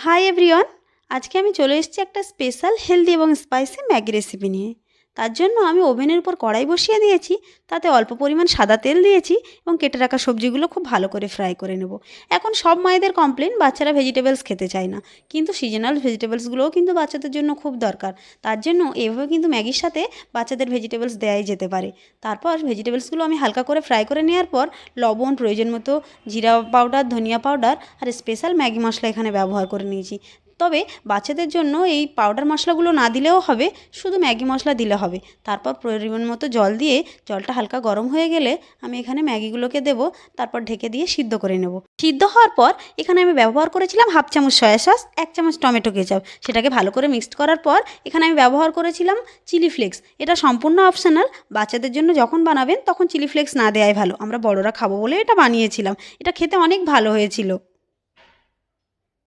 Hi everyone. আজকে আমি চলে এসেছি একটা স্পেশাল হেলদি এবং স্পাইসি ম্যাগি রেসিপি নিয়ে। তার জন্য আমি ওভেনের উপর কড়াই বসিয়ে দিয়েছি, তাতে অল্প পরিমাণ সাদা তেল দিয়েছি এবং কেটে রাখা সবজিগুলো খুব ভালো করে ফ্রাই করে নেব। এখন সব মায়েদের কমপ্লেন বাচ্চারা ভেজিটেবলস খেতে চায় না, কিন্তু সিজনাল ভেজিটেবলসগুলোও কিন্তু বাচ্চাদের জন্য খুব দরকার। তার জন্য এভাবে কিন্তু ম্যাগির সাথে বাচ্চাদের ভেজিটেবলস দেওয়াই যেতে পারে। তারপর ভেজিটেবলসগুলো আমি হালকা করে ফ্রাই করে নেওয়ার পর লবণ, প্রয়োজন মতো জিরা পাউডার, ধনিয়া পাউডার আর স্পেশাল ম্যাগি মশলা এখানে ব্যবহার করে নিয়েছি। তবে বাচ্চাদের জন্য এই পাউডার মশলাগুলো না দিলেও হবে, শুধু ম্যাগি মশলা দিলে হবে। তারপর পরিমাণ মতো জল দিয়ে জলটা হালকা গরম হয়ে গেলে আমি এখানে ম্যাগিগুলোকে দেবো, তারপর ঢেকে দিয়ে সিদ্ধ করে নেব। সিদ্ধ হওয়ার পর এখানে আমি ব্যবহার করেছিলাম হাফ চামচ সয়া সস, 1 চামচ টমেটো কেচাপ। সেটাকে ভালো করে মিক্সড করার পর এখানে আমি ব্যবহার করেছিলাম চিলি ফ্লেক্স। এটা সম্পূর্ণ অপশনাল, বাচ্চাদের জন্য যখন বানাবেন তখন চিলি ফ্লেক্স না দেওয়াই ভালো। আমরা বড়রা খাবো বলে এটা বানিয়েছিলাম। এটা খেতে অনেক ভালো হয়েছিল।